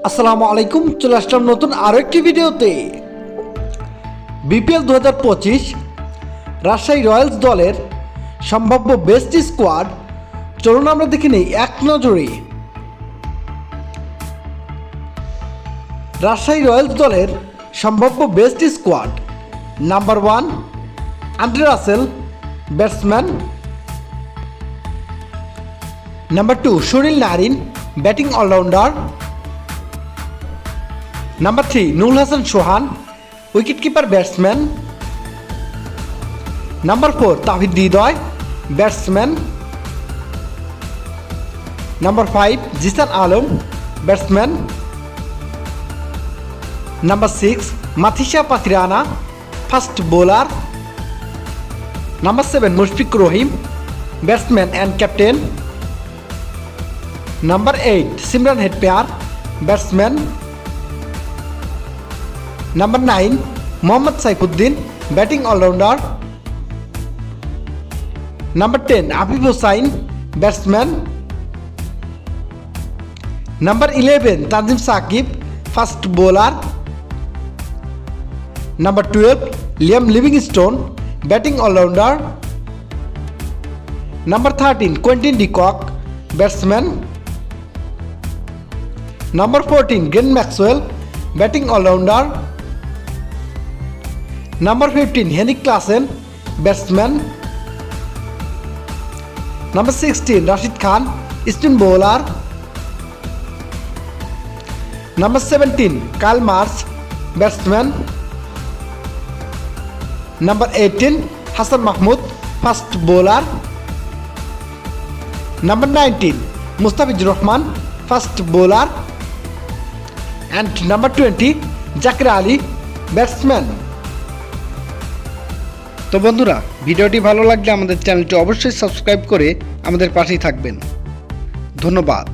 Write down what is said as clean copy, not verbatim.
আসসালামু আলাইকুম, চলে আসলাম নতুন আরও একটি ভিডিওতে। বিপিএল 2025 রাজশাহী রয়্যালস দলের সম্ভাব্য বেস্ট স্কোয়াড চলুন আমরা দেখে নিই এক নজরে। রাজশাহী রয়্যালস দলের সম্ভাব্য best squad: number 1 Andre Russell, batsman. Number 2 Sunil Narine, batting allrounder. Number 3 Nurul Hasan Sohan, wicketkeeper batsman. Number 4 Tahid Hridoy, batsman. Number 5 Jishan Alam, batsman. Number 6 Matheesha Pathirana, fast bowler. Number 7 Mushfiq Rahim, batsman and captain. Number 8 Shimron Hetmyer, batsman. Number 9 Mohammad Saifuddin, batting allrounder. Number 10 Afif Hossain, batsman. Number 11 Tanzim Sakib, fast bowler. Number 12 Liam Livingstone, batting allrounder. Number 13 Quinton de Kock, batsman. Number 14 Glenn Maxwell, batting allrounder. Number 15 হেনিক Klaasen, batsman. Number 16 Rashid Khan, spin bowler. Number 17 Kyle Marsh, batsman. Number 18 Hasan Mahmud, fast bowler. Number 19 Mustafizur Rahman, fast bowler. And number 20 Zakir Ali, batsman. তো বন্ধুরা, ভিডিওটি ভালো লাগলে আমাদের চ্যানেলটি অবশ্যই subscribe করে আমাদের পাশেই থাকবেন। ধন্যবাদ।